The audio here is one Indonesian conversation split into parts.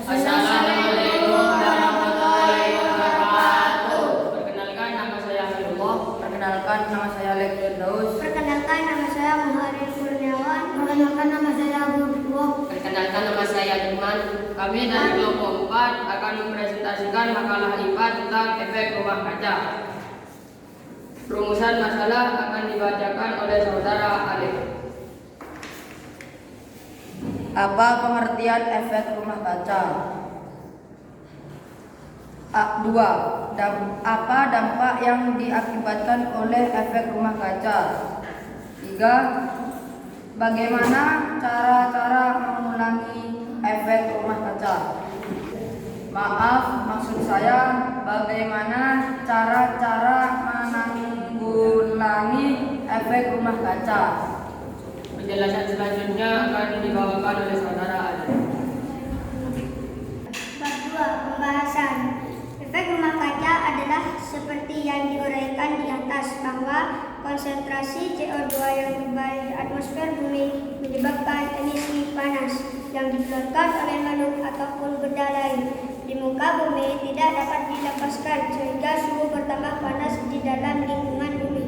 Assalamualaikum warahmatullahi wabarakatuh. Perkenalkan, nama saya Firullah. Perkenalkan, nama saya Lek Firdaus. Perkenalkan, nama saya Muhammad Kurniawan. Perkenalkan, nama saya Abu Abdullah. Perkenalkan, nama saya Iman. Kami dari kelompok 4 akan mempresentasikan makalah IPA tentang efek rumah kaca. Rumusan masalah akan dibacakan oleh saudara Alif. Apa pengertian efek rumah kaca? 2. Apa dampak yang diakibatkan oleh efek rumah kaca? 3. Bagaimana cara-cara mengulangi efek rumah kaca? Maaf, maksud saya bagaimana cara-cara menanggulangi efek rumah kaca? Penjelasan selanjutnya akan dibawakan oleh saudara Alif. Bab 2. Pembahasan. Efek rumah kaca adalah seperti yang diuraikan di atas bahwa konsentrasi CO2 yang tebal di atmosfer bumi menyebabkan emisi panas yang dikeluarkan oleh makhluk ataupun benda lain di muka bumi tidak dapat dilepaskan sehingga suhu bertambah panas di dalam lingkungan bumi.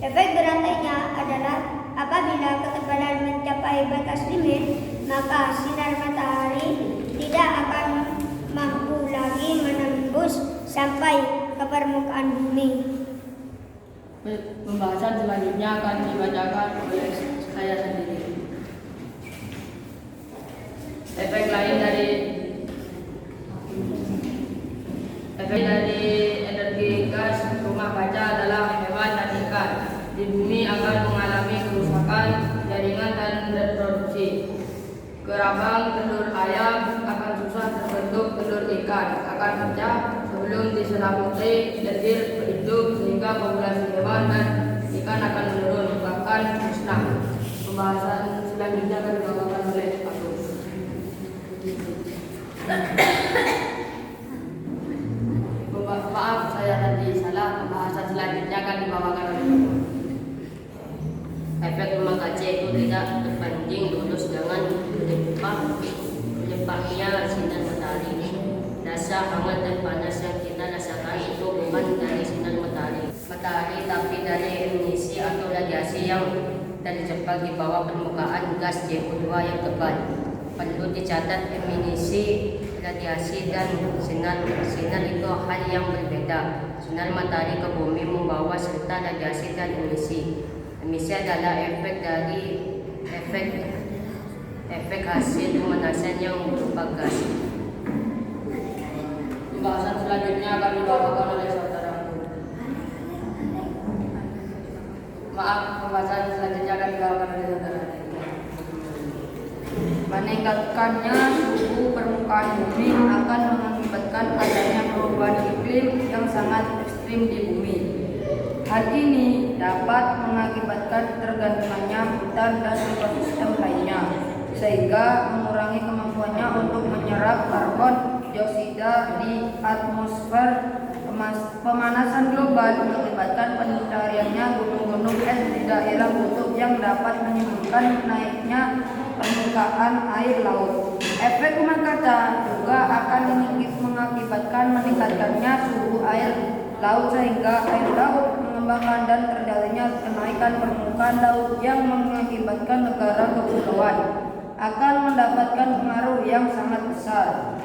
Efek berantainya adalah apabila ketebalan mencapai batas limit, maka sinar matahari tidak akan mampu lagi menembus sampai ke permukaan bumi. Pembahasan selanjutnya akan dibacakan oleh saya sendiri. Efek dari energi gas rumah kaca adalah hewan dan ikan di bumi akan mengalami kerusakan jaringan dan reproduksi. Kerambang telur ayam akan susah terbentuk telur ikan akan pecah sebelum diselamuti lendir hidup sehingga populasi hewan dan ikan akan menurun bahkan musnah. Pembahasan selanjutnya akan dibawakan oleh aku. Maaf, saya tadi salah. Pembahasan selanjutnya akan dibawakan oleh aku. Efek rumah kaca itu tidak berbanding lurus dengan menyebabnya sinar matahari. Rasa hangat dan panas yang kita rasakan itu bukan dari sinar matahari, tapi dari emisi atau radiasi yang terjebak di bawah permukaan gas CO2 yang tebal. Perlu dicatat, emisi, radiasi dan sinar itu hal yang berbeda. Sinar matahari ke bumi membawa serta radiasi dan emisi. Emisi adalah efek dari efek hasil pemanasan yang berupa gas. Pembahasan selanjutnya akan dibawakan oleh saudaraku. Maaf, pembahasan selanjutnya akan dibawakan oleh saudara. Meningkatkannya suhu permukaan bumi akan mengakibatkan adanya perubahan iklim yang sangat ekstrim di bumi. Hal ini dapat mengakibatkan tergantungannya hutan dan ekosistem lainnya, sehingga mengurangi kemampuannya untuk menyerap karbon dioksida di atmosfer. Pemanasan global mengakibatkan pencariannya gunung-gunung es di daerah kutub yang dapat menimbulkan naiknya permukaan air laut. Efek rumah kaca juga akan mengakibatkan meningkatkannya suhu air laut sehingga air laut mengembangkan dan terjadinya kenaikan permukaan laut yang mengakibatkan negara kepulauan akan mendapatkan pengaruh yang sangat besar.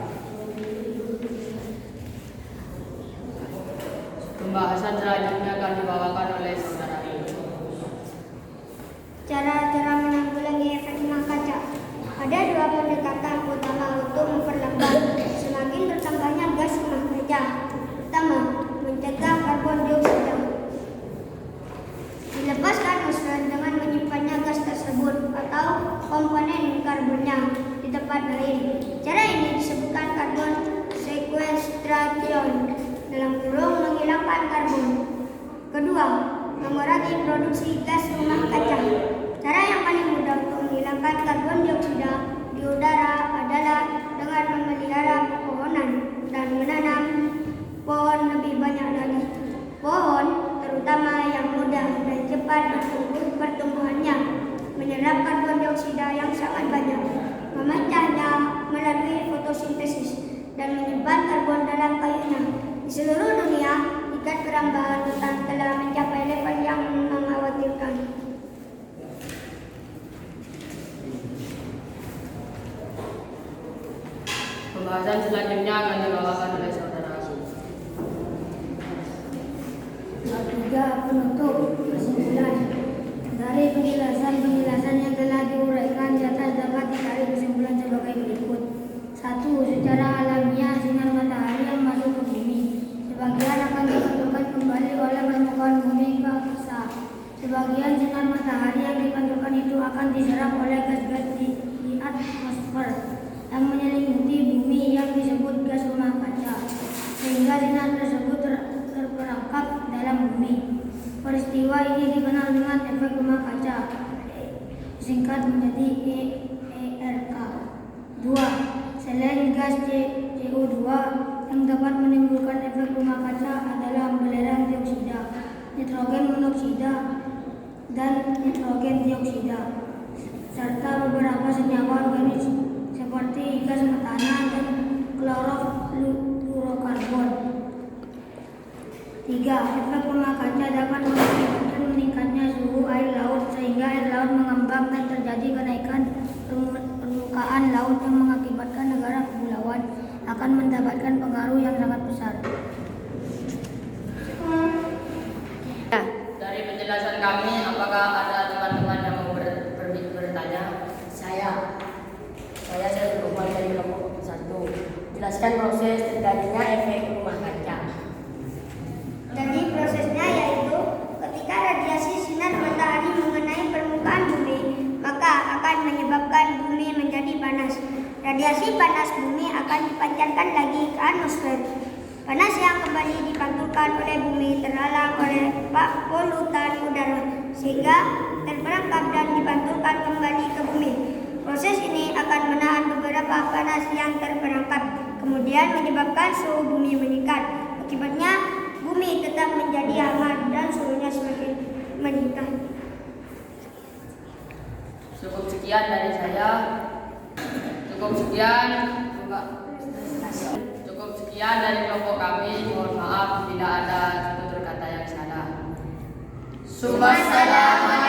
Pembahasan selanjutnya akan dibawakan oleh saudara. Cara-cara menanggulangi efek rumah kaca. Ada dua pendekatan utama untuk memperlambat semakin bertambahnya gas rumah kaca. Pertama, mencegah karbon dioksida. Dilepaskan atmosfer dengan menyimpannya gas tersebut atau komponen karbonnya di tempat lain. Cara ini disebutkan karbon sequestration, dalam kurung menghilangkan karbon. Kedua, mengurangi produksi gas rumah kaca. Cara yang paling mudah untuk menghilangkan karbon dioksida di udara adalah dengan memelihara pepohonan dan menanam pohon lebih banyak lagi. Pohon, terutama yang mudah dan cepat pertumbuhannya, menyerap karbon dioksida yang sangat banyak, memecahnya melalui fotosintesis. seluruh dunia, tingkat penambahan hutan telah mencapai level yang mengkhawatirkan. Pembahasan selanjutnya akan dibawakan oleh saudara Asu. Tiga, penutup kesimpulan. Dari penjelasan yang telah diuraikan di atas dapat ditarik kesimpulan sebagai berikut. 1. Secara alamiah sinar matahari yang masuk ke bumi sebagian akan dipantulkan kembali oleh permukaan bumi ke angkasa. Sebagian sinar matahari yang dipantulkan itu akan diserap oleh gas-gas di atmosfer yang menyelimuti bumi yang disebut gas rumah kaca, sehingga sinar tersebut terperangkap dalam bumi. Peristiwa ini dikenal dengan efek rumah kaca, singkat menjadi ERK. 2. Selain gas CO2 yang dapat menimbulkan efek rumah kaca adalah belerang dioksida, nitrogen monoksida, dan nitrogen dioksida, serta beberapa senyawa organik seperti gas metana dan klorofluorokarbon. 3. Efek rumah kaca dapat mengakibatkan meningkatnya suhu air laut sehingga air laut mengembang dan terjadi kenaikan permukaan laut yang mengakibatkan negara kepulauan akan mendapatkan pengaruh yang sangat besar. Dari penjelasan kami, apakah ada teman-teman yang mau bertanya? Saya berubah dari kelompok 1. Jelaskan proses terjadinya efek rumah kaca. Jadi prosesnya yaitu ketika radiasi sinar matahari mengenai permukaan bumi, maka akan menyebabkan bumi menjadi panas. Radiasi panas bumi akan dipancarkan lagi ke atmosfer. Panas yang kembali dipantulkan oleh bumi terhalang oleh polutan udara sehingga terperangkap dan dipantulkan kembali ke bumi. Proses ini akan menahan beberapa panas yang terperangkap, kemudian menyebabkan suhu bumi meningkat. Akibatnya bumi tetap menjadi hangat dan suhunya semakin meningkat. Cukup sekian dari saya. Cukup sekian dari kelompok kami. Mohon maaf bila ada tutur kata yang salah. Wassalamualaikum.